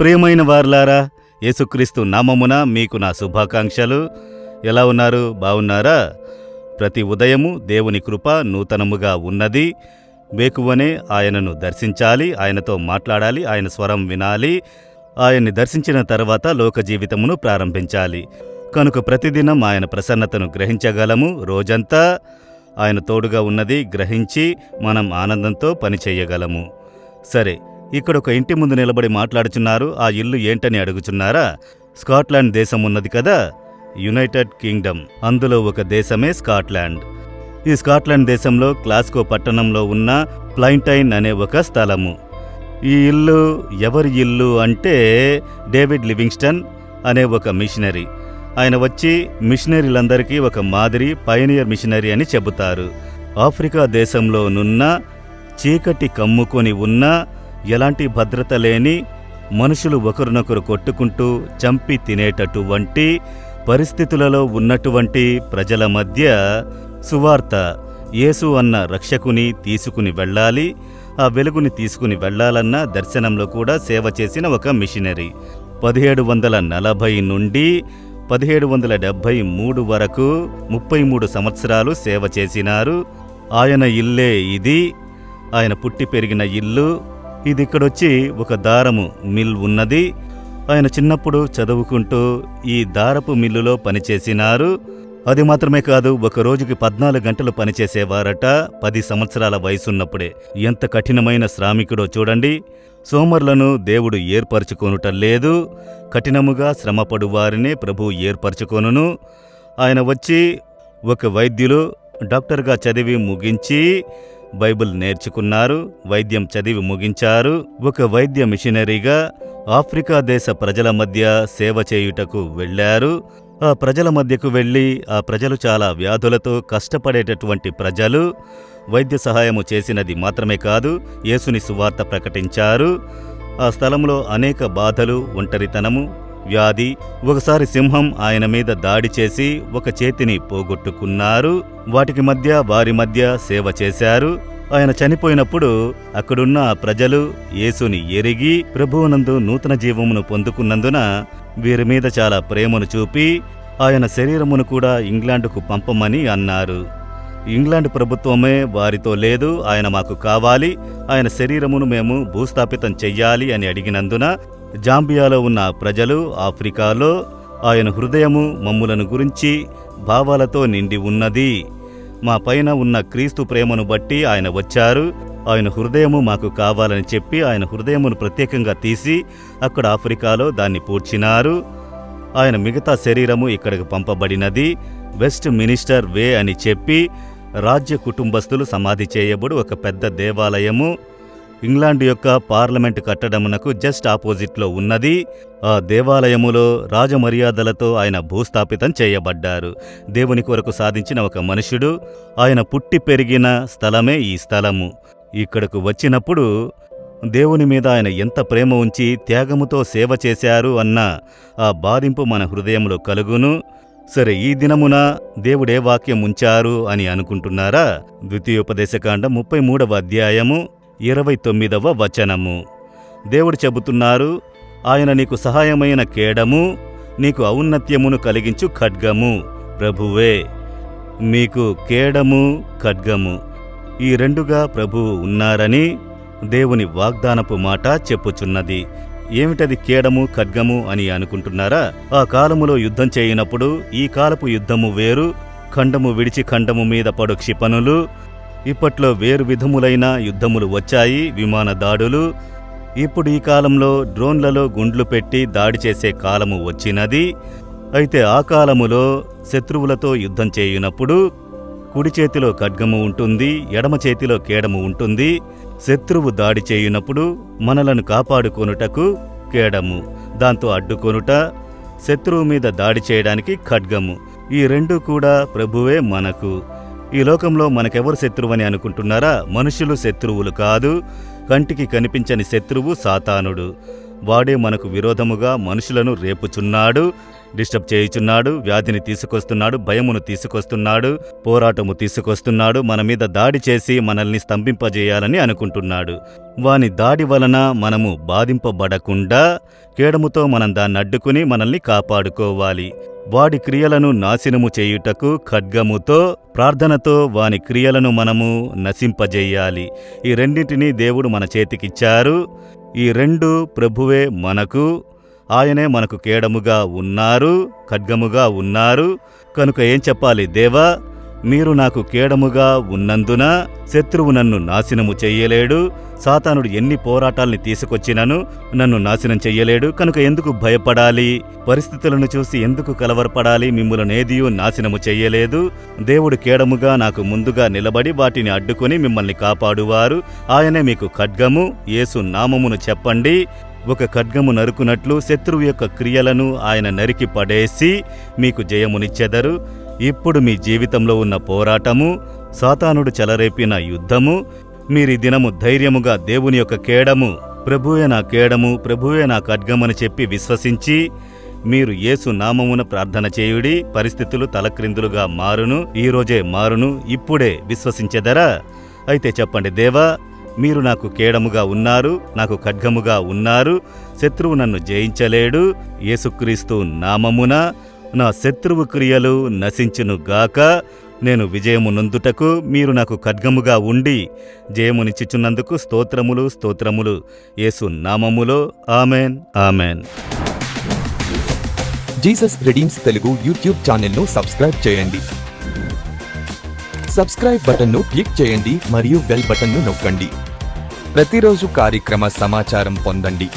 ప్రియమైన వారలారా, యేసుక్రీస్తు నామమున మీకు నా శుభాకాంక్షలు. ఎలా ఉన్నారు? బాగున్నారా? ప్రతి ఉదయము దేవుని కృప నూతనముగా ఉన్నది. వేకువనే ఆయనను దర్శించాలి, ఆయనతో మాట్లాడాలి, ఆయన స్వరం వినాలి. ఆయన్ని దర్శించిన తర్వాత లోక జీవితమును ప్రారంభించాలి. కనుక ప్రతిదినం ఆయన ప్రసన్నతను గ్రహించగలము. రోజంతా ఆయన తోడుగా ఉన్నది గ్రహించి మనం ఆనందంతో పనిచేయగలము. సరే, ఇక్కడ ఒక ఇంటి ముందు నిలబడి మాట్లాడుచున్నారు. ఆ ఇల్లు ఏంటని అడుగుచున్నారా? స్కాట్లాండ్ దేశం ఉన్నది కదా, యునైటెడ్ కింగ్డమ్. అందులో ఒక దేశమే స్కాట్లాండ్. ఈ స్కాట్లాండ్ దేశంలో గ్లాస్గో పట్టణంలో ఉన్న ప్లైంటైన్ అనే ఒక స్థలము. ఈ ఇల్లు ఎవరి ఇల్లు అంటే డేవిడ్ లివింగ్స్టన్ అనే ఒక మిషనరీ. ఆయన వచ్చి మిషనరీలందరికీ ఒక మాదిరి పయనియర్ మిషనరీ అని చెబుతారు. ఆఫ్రికా దేశంలోనున్న చీకటి కమ్ముకొని ఉన్న ఎలాంటి భద్రత లేని మనుషులు ఒకరినొకరు కొట్టుకుంటూ చంపి తినేటటువంటి పరిస్థితులలో ఉన్నటువంటి ప్రజల మధ్య సువార్త, యేసు అన్న రక్షకుని తీసుకుని వెళ్ళాలి. ఆ వెలుగుని తీసుకుని వెళ్లాలన్న దర్శనంలో కూడా సేవ చేసిన ఒక మిషనరీ. 1740 నుండి 1773 వరకు 33 సంవత్సరాలు సేవ చేసినారు. ఆయన ఇల్లే ఇది, ఆయన పుట్టి పెరిగిన ఇల్లు ఇది. ఇక్కడొచ్చి ఒక దారము మిల్ ఉన్నది. ఆయన చిన్నప్పుడు చదువుకుంటూ ఈ దారపు మిల్లులో పనిచేసినారు. అది మాత్రమే కాదు, ఒక రోజుకి 14 గంటలు పనిచేసేవారట 10 సంవత్సరాల వయసున్నప్పుడే. ఎంత కఠినమైన శ్రామికుడో చూడండి. సోమరులను దేవుడు ఏర్పరచుకొనుట లేదు, కఠినముగా శ్రమపడు వారినే ప్రభు ఏర్పరచుకొనును. ఆయన వచ్చి ఒక వైద్యులు, డాక్టర్గా చదివి ముగించి బైబిల్ నేర్చుకున్నారు, వైద్యం చదివి ముగించారు. ఒక వైద్య మిషనరీగా ఆఫ్రికా దేశ ప్రజల మధ్య సేవ చేయుటకు వెళ్ళారు. ఆ ప్రజల మధ్యకు వెళ్ళి ఆ ప్రజలు చాలా వ్యాధులతో కష్టపడేటటువంటి ప్రజలు. వైద్య సహాయము చేసినది మాత్రమే కాదు, యేసుని సువార్త ప్రకటించారు. ఆ స్థలంలో అనేక బాధలు, ఒంటరితనము, వ్యాధి. ఒకసారి సింహం ఆయన మీద దాడి చేసి ఒక చేతిని పోగొట్టుకున్నారు. వారి మధ్య సేవ చేశారు. ఆయన చనిపోయినప్పుడు అక్కడున్న ఆ ప్రజలు యేసుని ఎరిగి ప్రభువునందు నూతన జీవమును పొందుకున్నందున వీరి మీద చాలా ప్రేమను చూపి ఆయన శరీరమును కూడా ఇంగ్లాండుకు పంపమని అన్నారు. ఇంగ్లాండ్ ప్రభుత్వమే వారితో లేదు, ఆయన మాకు కావాలి, ఆయన శరీరమును మేము భూస్థాపితం చెయ్యాలి అని అడిగినందున జాంబియాలో ఉన్న ప్రజలు, ఆఫ్రికాలో ఆయన హృదయము మమ్ములను గురించి భావాలతో నిండి ఉన్నది. మా పైన ఉన్న క్రీస్తు ప్రేమను బట్టి ఆయన వచ్చారు. ఆయన హృదయము మాకు కావాలని చెప్పి ఆయన హృదయమును ప్రత్యేకంగా తీసి అక్కడ ఆఫ్రికాలో దాన్ని పూడ్చినారు. ఆయన మిగతా శరీరము ఇక్కడికి పంపబడినది. వెస్ట్ మినిస్టర్ వే అని చెప్పి రాజ్య కుటుంబస్తులు సమాధి చేయబడు ఒక పెద్ద దేవాలయము ఇంగ్లాండ్ యొక్క పార్లమెంటు కట్టడమునకు జస్ట్ ఆపోజిట్లో ఉన్నది. ఆ దేవాలయములో రాజమర్యాదలతో ఆయన భూస్థాపితం చేయబడ్డారు. దేవుని కొరకు సాధించిన ఒక మనుషుడు. ఆయన పుట్టి పెరిగిన స్థలమే ఈ స్థలము. ఇక్కడకు వచ్చినప్పుడు దేవుని మీద ఆయన ఎంత ప్రేమ ఉంచి త్యాగముతో సేవ చేశారు అన్న ఆ బాధింపు మన హృదయంలో కలుగును. సరే, ఈ దినమున దేవుడే వాక్యం ఉంచారు అని అనుకుంటున్నారా? ద్వితీయోపదేశకాండం 33వ అధ్యాయము 29వ వచనము. దేవుడు చెబుతున్నారు, ఆయన నీకు సహాయమైన కేడము, నీకు ఔన్నత్యమును కలిగించు ఖడ్గము. ప్రభువే మీకు కేడము, ఖడ్గము, ఈ రెండుగా ప్రభువు ఉన్నారని దేవుని వాగ్దానపు మాట చెప్పుచున్నది. ఏమిటది కేడము, ఖడ్గము అని అనుకుంటున్నారా? ఆ కాలములో యుద్ధం చేయనప్పుడు ఈ కాలపు యుద్ధము వేరు. ఖండము విడిచి ఖండము మీద పడు క్షిపణులు. ఇప్పట్లో వేరు విధములైన యుద్ధములు వచ్చాయి, విమాన దాడులు. ఇప్పుడు ఈ కాలంలో డ్రోన్లలో గుండ్లు పెట్టి దాడి చేసే కాలము వచ్చినది. అయితే ఆ కాలములో శత్రువులతో యుద్ధం చేయునప్పుడు కుడి చేతిలో ఖడ్గము ఉంటుంది, ఎడమ చేతిలో కేడము ఉంటుంది. శత్రువు దాడి చేయునప్పుడు మనలను కాపాడుకొనుటకు కేడము, దాంతో అడ్డుకొనుట, శత్రువు మీద దాడి చేయడానికి ఖడ్గము. ఈ రెండు కూడా ప్రభువే మనకు. ఈ లోకంలో మనకెవరు శత్రువని అనుకుంటున్నారా? మనుషులు శత్రువులు కాదు. కంటికి కనిపించని శత్రువు సాతానుడు. వాడే మనకు విరోధముగా మనుషులను రేపుచున్నాడు. డిస్టర్బ్ చేయుచున్నాడు, వ్యాధిని తీసుకొస్తున్నాడు, భయమును తీసుకొస్తున్నాడు, పోరాటము తీసుకొస్తున్నాడు, మన మీద దాడి చేసి మనల్ని స్తంభింపజేయాలని అనుకుంటున్నాడు. వాని దాడి వలన మనము బాధింపబడకుండా కేడముతో మనం దాన్ని అడ్డుకుని మనల్ని కాపాడుకోవాలి. వాడి క్రియలను నాశనము చేయుటకు ఖడ్గముతో, ప్రార్థనతో వాని క్రియలను మనము నశింపజేయాలి. ఈ రెండింటినీ దేవుడు మన చేతికిచ్చారు. ఈ రెండు ప్రభువే మనకు, ఆయనే మనకు కేడముగా ఉన్నారు, ఖడ్గముగా ఉన్నారు. కనుక ఏం చెప్పాలి? దేవా, మీరు నాకు కేడముగా ఉన్నందున శత్రువు నన్ను నాశనము చెయ్యలేడు. సాతానుడు ఎన్ని పోరాటాల్ని తీసుకొచ్చినను నన్ను నాశనం చెయ్యలేడు. కనుక ఎందుకు భయపడాలి? పరిస్థితులను చూసి ఎందుకు కలవరపడాలి? మిమ్ములను ఏదియూ నాశనము చెయ్యలేదు. దేవుడు కేడముగా నాకు ముందుగా నిలబడి వాటిని అడ్డుకొని మిమ్మల్ని కాపాడువారు. ఆయనే మీకు ఖడ్గము. యేసు నామమును చెప్పండి. ఒక ఖడ్గము నరుకునట్లు శత్రువు యొక్క క్రియలను ఆయన నరికి పడేసి మీకు జయమునిచ్చెదరు. ఇప్పుడు మీ జీవితంలో ఉన్న పోరాటము, సాతానుడు చెలరేపిన యుద్ధము, మీరీ దినము ధైర్యముగా దేవుని యొక్క కేడము, ప్రభువే నా కేడము, ప్రభువే నా ఖడ్గమని చెప్పి విశ్వసించి మీరు యేసు నామమున ప్రార్థన చేయుడి. పరిస్థితులు తలక్రిందులుగా మారును. ఈరోజే మారును. ఇప్పుడే విశ్వసించెదరా? అయితే చెప్పండి, దేవా, మీరు నాకు కేడముగా ఉన్నారు, నాకు ఖడ్గముగా ఉన్నారు. శత్రువు నన్ను జయించలేడు. యేసుక్రీస్తు నామమున నా శత్రువు క్రియలు నశించునుగాక. నేను విజయము నొందుటకు మీరు నాకు ఖడ్గముగా ఉండి జయమునిచ్చుచున్నందుకు స్తోత్రములు, స్తోత్రములు. యేసు నామములో amen, amen. Jesus redeems Telugu YouTube ఛానల్ను సబ్స్క్రైబ్ చేయండి. సబ్స్క్రైబ్ బటన్ను క్లిక్ చేయండి మరియు బెల్ బటన్ను నొక్కండి. ప్రతిరోజు కార్యక్రమ సమాచారం పొందండి.